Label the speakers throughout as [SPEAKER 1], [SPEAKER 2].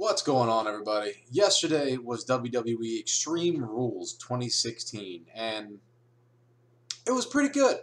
[SPEAKER 1] What's going on, everybody? Yesterday was WWE Extreme Rules 2016, and it was pretty good.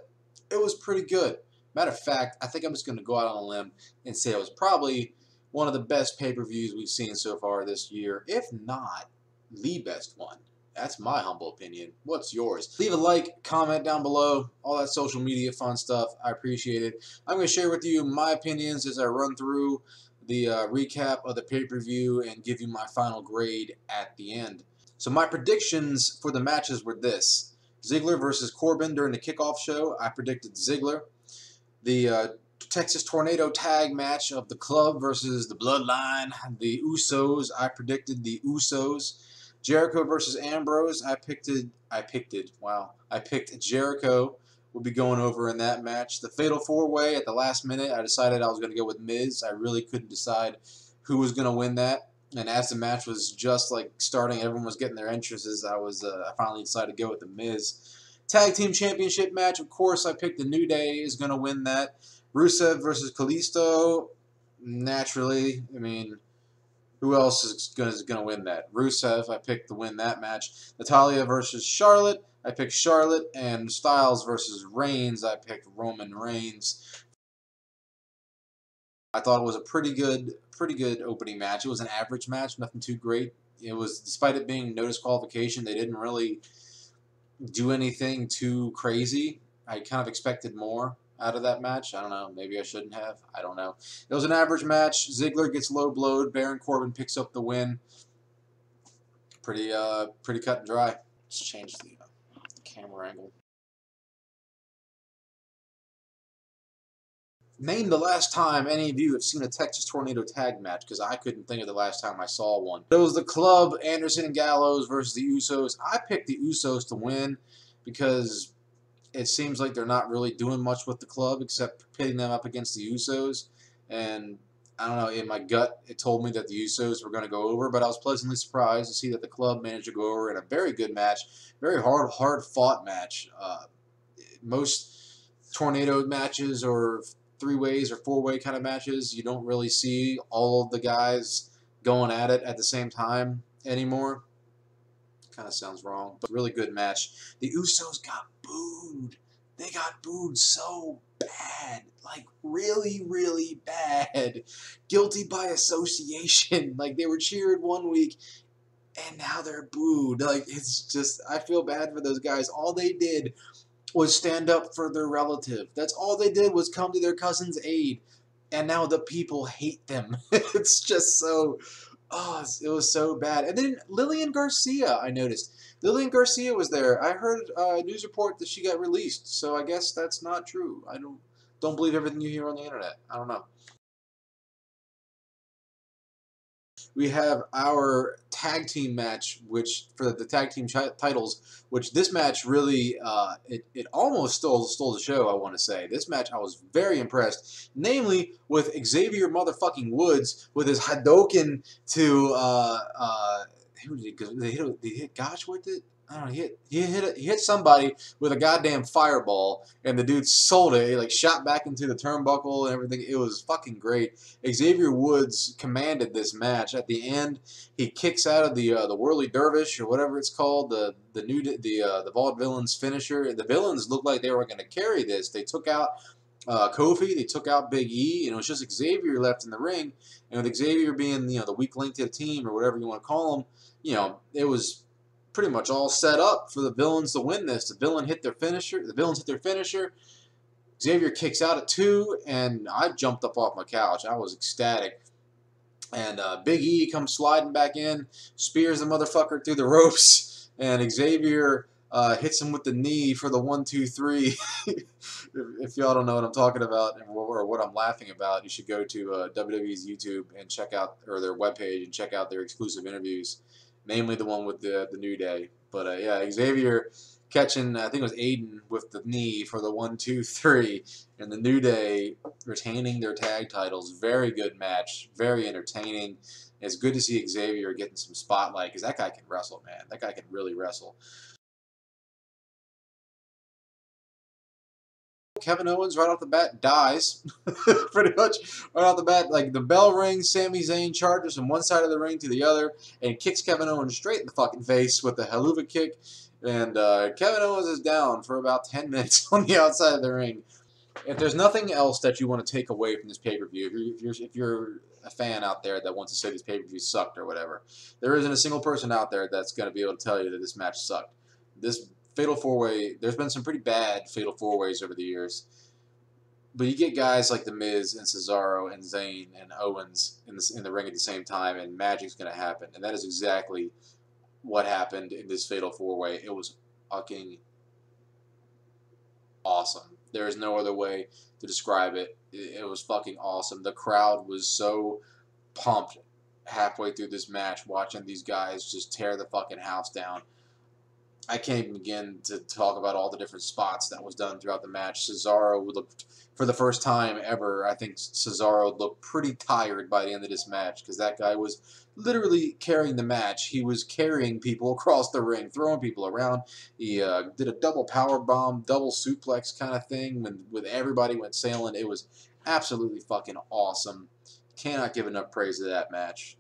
[SPEAKER 1] It was pretty good. Matter of fact, I think I'm just going to go out on a limb and say it was probably one of the best pay-per-views we've seen so far this year, if not the best one. That's my humble opinion. What's yours? Leave a like, comment down below, all that social media fun stuff. I appreciate it. I'm going to share with you my opinions as I run through the recap of the pay-per-view and give you my final grade at the end. So my predictions for the matches were this. Ziggler versus Corbin during the kickoff show. I predicted Ziggler. The Texas Tornado tag match of the Club versus the Bloodline. The Usos. I predicted the Usos. Jericho versus Ambrose. I picked Jericho would be going over in that match. The Fatal 4-Way at the last minute, I decided I was going to go with Miz. I really couldn't decide who was going to win that. And as the match was just like starting, everyone was getting their entrances, I finally decided to go with the Miz. Tag Team Championship match, of course, I picked the New Day is going to win that. Rusev versus Kalisto, naturally, I mean, who else is going to win that? Rusev, I picked to win that match. Natalya versus Charlotte, I picked Charlotte. And Styles versus Reigns, I picked Roman Reigns. I thought it was a pretty good opening match. It was an average match, nothing too great. It was, despite it being no disqualification, they didn't really do anything too crazy. I kind of expected more out of that match. I don't know. Maybe I shouldn't have. I don't know. It was an average match. Ziggler gets low blowed. Baron Corbin picks up the win. Pretty cut and dry. Let's change the camera angle. Name the last time any of you have seen a Texas Tornado tag match, because I couldn't think of the last time I saw one. It was the Club, Anderson and Gallows versus the Usos. I picked the Usos to win because it seems like they're not really doing much with the Club except pitting them up against the Usos. And I don't know, in my gut, it told me that the Usos were going to go over, but I was pleasantly surprised to see that the Club managed to go over in a very good match, very hard-fought match. Most Tornado matches or three-ways or four-way kind of matches, you don't really see all of the guys going at it at the same time anymore. Kind of sounds wrong, but really good match. The Usos got booed. They got booed so bad. Like, really, really bad. Guilty by association. Like, they were cheered one week, and now they're booed. Like, it's just, I feel bad for those guys. All they did was stand up for their relative. That's all they did, was come to their cousin's aid. And now the people hate them. It's just so... Oh, it was so bad. And then Lillian Garcia, I noticed. Lillian Garcia was there. I heard a news report that she got released, so I guess that's not true. I don't believe everything you hear on the internet. I don't know. We have our tag team match, which for the tag team titles, which this match really, it almost stole the show, I want to say. This match, I was very impressed, namely with Xavier motherfucking Woods with his Hadouken to, who did he go? Did he hit Gosh with it? I don't know. He hit somebody with a goddamn fireball, and the dude sold it. He like shot back into the turnbuckle and everything. It was fucking great. Xavier Woods commanded this match. At the end, he kicks out of the Whirly Dervish or whatever it's called, the Vaudevillains finisher. The villains looked like they were going to carry this. They took out Kofi, they took out Big E, and it was just Xavier left in the ring. And with Xavier being the weak link to the team or whatever you want to call him, it was pretty much all set up for the villains to win this. The villains hit their finisher. Xavier kicks out at 2, and I jumped up off my couch. I was ecstatic. And Big E comes sliding back in, spears the motherfucker through the ropes, and Xavier hits him with the knee for the 1, 2, 3. If y'all don't know what I'm talking about or what I'm laughing about, you should go to WWE's YouTube and check out, or their webpage, and check out their exclusive interviews. Namely the one with the New Day. But yeah, Xavier catching, I think it was Aiden with the knee for the 1, 2, 3. And the New Day retaining their tag titles. Very good match. Very entertaining. It's good to see Xavier getting some spotlight, because that guy can wrestle, man. That guy can really wrestle. Kevin Owens right off the bat dies, pretty much right off the bat. Like the bell rings, Sami Zayn charges from one side of the ring to the other and kicks Kevin Owens straight in the fucking face with the haluva kick, and Kevin Owens is down for about 10 minutes on the outside of the ring. If there's nothing else that you want to take away from this pay-per-view, if you're a fan out there that wants to say this pay-per-view sucked or whatever, there isn't a single person out there that's going to be able to tell you that this match sucked. This Fatal 4-Way, there's been some pretty bad Fatal 4-Ways over the years, but you get guys like The Miz and Cesaro and Zayn and Owens in the ring at the same time, and magic's going to happen. And that is exactly what happened in this Fatal 4-Way. It was fucking awesome. There is no other way to describe it. It was fucking awesome. The crowd was so pumped halfway through this match, watching these guys just tear the fucking house down. I can't even begin to talk about all the different spots that was done throughout the match. Cesaro looked, for the first time ever, I think Cesaro looked pretty tired by the end of this match, because that guy was literally carrying the match. He was carrying people across the ring, throwing people around. He did a double power bomb, double suplex kind of thing when everybody went sailing. It was absolutely fucking awesome. Cannot give enough praise to that match.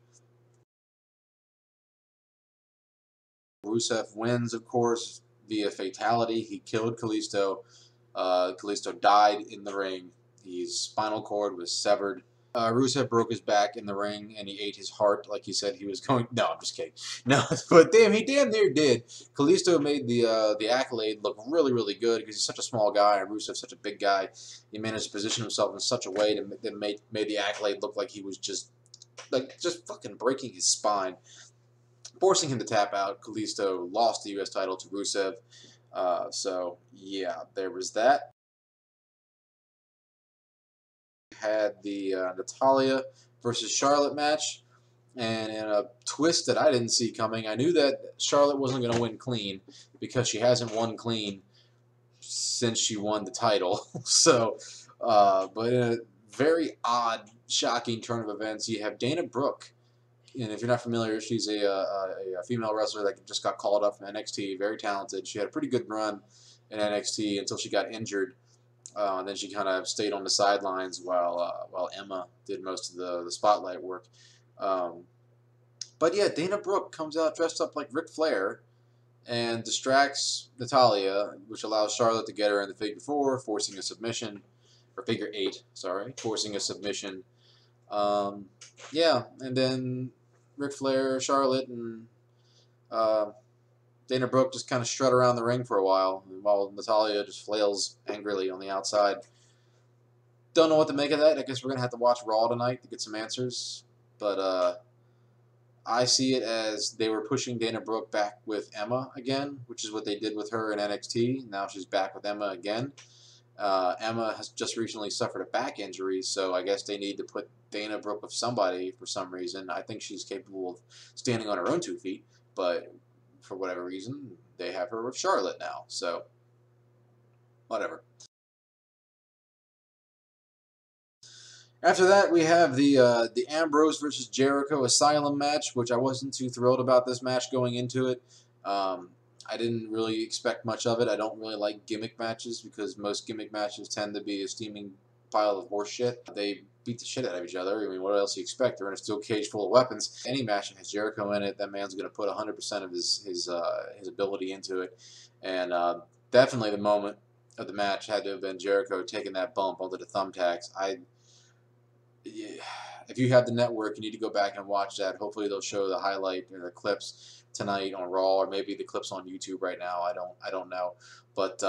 [SPEAKER 1] Rusev wins, of course, via fatality. He killed Kalisto. Kalisto died in the ring. His spinal cord was severed. Rusev broke his back in the ring, and he ate his heart like he said he was going. No, I'm just kidding. No, but he damn near did. Kalisto made the accolade look really, really good because he's such a small guy, and Rusev's such a big guy. He managed to position himself in such a way that made the accolade look like he was just fucking breaking his spine, forcing him to tap out. Kalisto lost the U.S. title to Rusev. So, yeah, there was that. Had the Natalya versus Charlotte match, and in a twist that I didn't see coming, I knew that Charlotte wasn't going to win clean because she hasn't won clean since she won the title. So, but in a very odd, shocking turn of events, you have Dana Brooke. And if you're not familiar, she's a female wrestler that just got called up from NXT, very talented. She had a pretty good run in NXT until she got injured. And then she kind of stayed on the sidelines while Emma did most of the spotlight work. But yeah, Dana Brooke comes out dressed up like Ric Flair and distracts Natalya, which allows Charlotte to get her in the figure 4, forcing a submission, or figure 8, sorry, forcing a submission. Yeah, and then Ric Flair, Charlotte, and Dana Brooke just kind of strut around the ring for a while Natalya just flails angrily on the outside. Don't know what to make of that. I guess we're going to have to watch Raw tonight to get some answers. But I see it as they were pushing Dana Brooke back with Emma again, which is what they did with her in NXT. Now she's back with Emma again. Emma has just recently suffered a back injury, so I guess they need to put Dana Brooke with somebody for some reason. I think she's capable of standing on her own 2 feet, but for whatever reason, they have her with Charlotte now. So, whatever. After that, we have the Ambrose versus Jericho Asylum match, which I wasn't too thrilled about this match going into it. I didn't really expect much of it. I don't really like gimmick matches because most gimmick matches tend to be a steaming pile of horse shit. They beat the shit out of each other. I mean, what else do you expect? They're in a steel cage full of weapons. Any match that has Jericho in it, that man's going to put 100% of his ability into it. And definitely the moment of the match had to have been Jericho taking that bump onto the thumbtacks. If you have the network, you need to go back and watch that. Hopefully they'll show the highlight or the clips tonight on Raw, or maybe the clips on YouTube right now. I don't know. But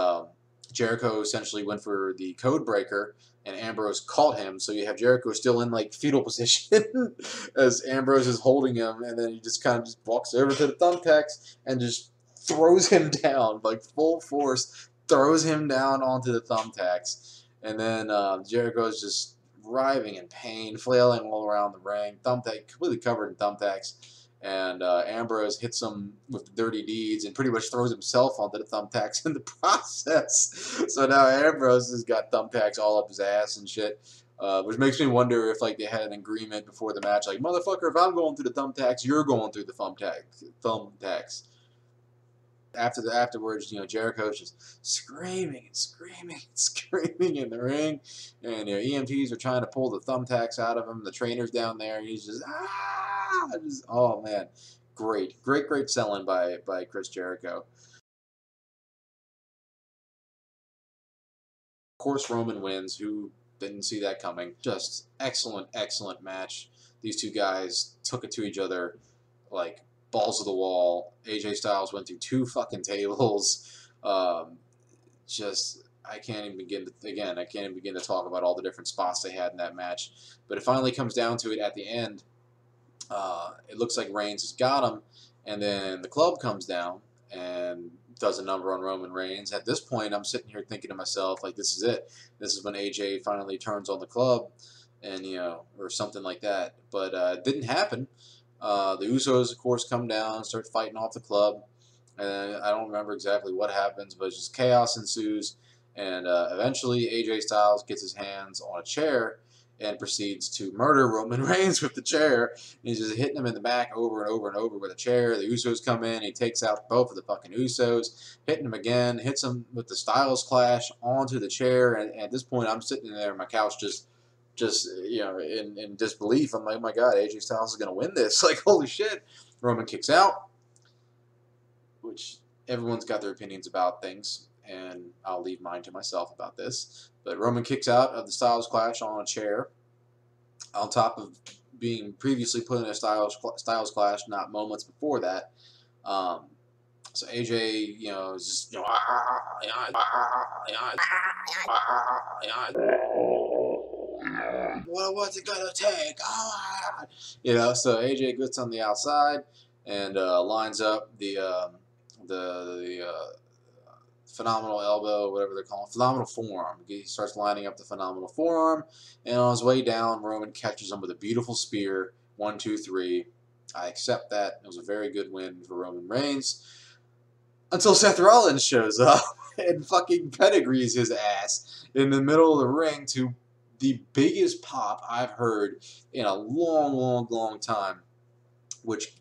[SPEAKER 1] Jericho essentially went for the code breaker, and Ambrose caught him. So you have Jericho still in like fetal position as Ambrose is holding him, and then he just kind of just walks over to the thumbtacks and just throws him down, like full force, throws him down onto the thumbtacks. And then Jericho's just writhing in pain, flailing all around the ring, thumbtack completely covered in thumbtacks, and Ambrose hits him with the dirty deeds and pretty much throws himself onto the thumbtacks in the process. So now Ambrose has got thumbtacks all up his ass and shit, which makes me wonder if like they had an agreement before the match, like, motherfucker, if I'm going through the thumbtacks, you're going through the thumbtacks. Afterwards, Jericho's just screaming and screaming and screaming in the ring, and EMTs are trying to pull the thumbtacks out of him. The trainer's down there, and he's just oh man, great selling by Chris Jericho. Of course, Roman wins. Who didn't see that coming? Just excellent match. These two guys took it to each other like balls to the wall. AJ Styles went through 2 fucking tables. Just I can't even begin to I can't even begin to talk about all the different spots they had in that match. But it finally comes down to it at the end. It looks like Reigns has got him, and then the club comes down and does a number on Roman Reigns. At this point, I'm sitting here thinking to myself, like, this is it. This is when AJ finally turns on the club, and or something like that. But it didn't happen. The Usos, of course, come down, start fighting off the club, and I don't remember exactly what happens, but just chaos ensues, and eventually AJ Styles gets his hands on a chair and proceeds to murder Roman Reigns with the chair. And he's just hitting him in the back over and over and over with a chair. The Usos come in. He takes out both of the fucking Usos, hitting him again, hits him with the Styles Clash onto the chair. And at this point, I'm sitting there on my couch just in disbelief. I'm like, oh my God, AJ Styles is going to win this. Like, holy shit. Roman kicks out, which everyone's got their opinions about things, and I'll leave mine to myself about this. But Roman kicks out of the Styles Clash on a chair, on top of being previously put in a Styles Clash not moments before that. So AJ, is just, what's it gonna take? So AJ gets on the outside and lines up the phenomenal elbow, whatever they're calling, phenomenal forearm. He starts lining up the phenomenal forearm, and on his way down, Roman catches him with a beautiful spear. 1, 2, 3. I accept that. It was a very good win for Roman Reigns. Until Seth Rollins shows up and fucking pedigrees his ass in the middle of the ring to the biggest pop I've heard in a long time, which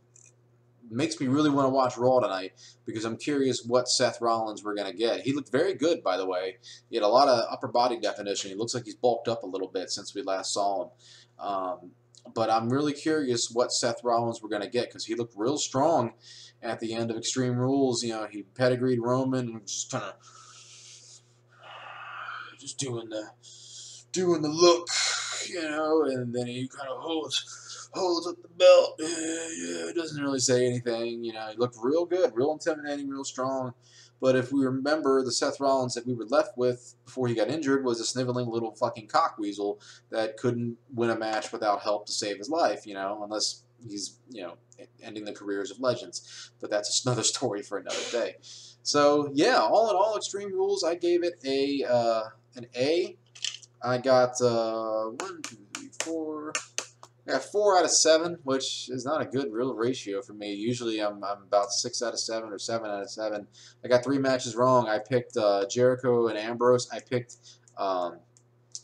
[SPEAKER 1] makes me really want to watch Raw tonight because I'm curious what Seth Rollins we're going to get. He looked very good, by the way. He had a lot of upper body definition. He looks like he's bulked up a little bit since we last saw him. But I'm really curious what Seth Rollins we're going to get because he looked real strong at the end of Extreme Rules. He pedigreed Roman and just kind of just doing the look, and then he kind of holds up the belt. Doesn't really say anything. He looked real good, real intimidating, real strong. But if we remember, the Seth Rollins that we were left with before he got injured was a sniveling little fucking cockweasel that couldn't win a match without help to save his life, unless he's, ending the careers of legends. But that's another story for another day. So, yeah, all in all, Extreme Rules, I gave it an A. I got 1, 2, 3, 4. I got 4 out of 7, which is not a good real ratio for me. Usually I'm about 6 out of 7 or 7 out of 7. I got 3 matches wrong. I picked Jericho and Ambrose. I picked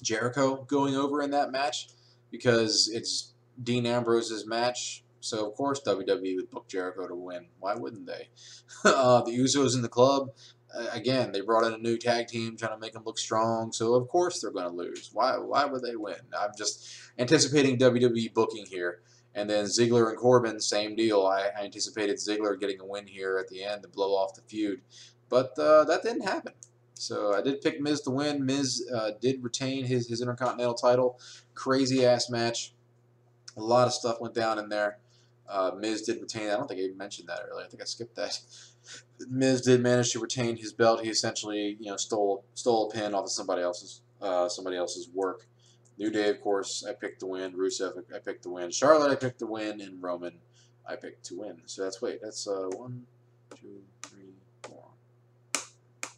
[SPEAKER 1] Jericho going over in that match because it's Dean Ambrose's match. So, of course, WWE would book Jericho to win. Why wouldn't they? The Usos in the club, again, they brought in a new tag team trying to make them look strong. So, of course, they're going to lose. Why would they win? I'm just anticipating WWE booking here. And then Ziggler and Corbin, same deal. I anticipated Ziggler getting a win here at the end to blow off the feud. But that didn't happen. So I did pick Miz to win. Miz did retain his Intercontinental title. Crazy-ass match. A lot of stuff went down in there. Miz did retain. I don't think I even mentioned that earlier. I think I skipped that. Miz did manage to retain his belt. He essentially, stole a pin off of somebody else's work. New Day, of course, I picked to win. Rusev, I picked to win. Charlotte, I picked to win, and Roman, I picked to win. So that's 1, 2, 3, 4.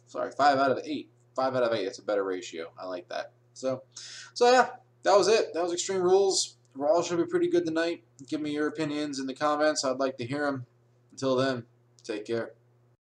[SPEAKER 1] Sorry, 5 out of 8. 5 out of 8. That's a better ratio. I like that. So yeah, that was it. That was Extreme Rules. Raw should be pretty good tonight. Give me your opinions in the comments. I'd like to hear them. Until then, take care.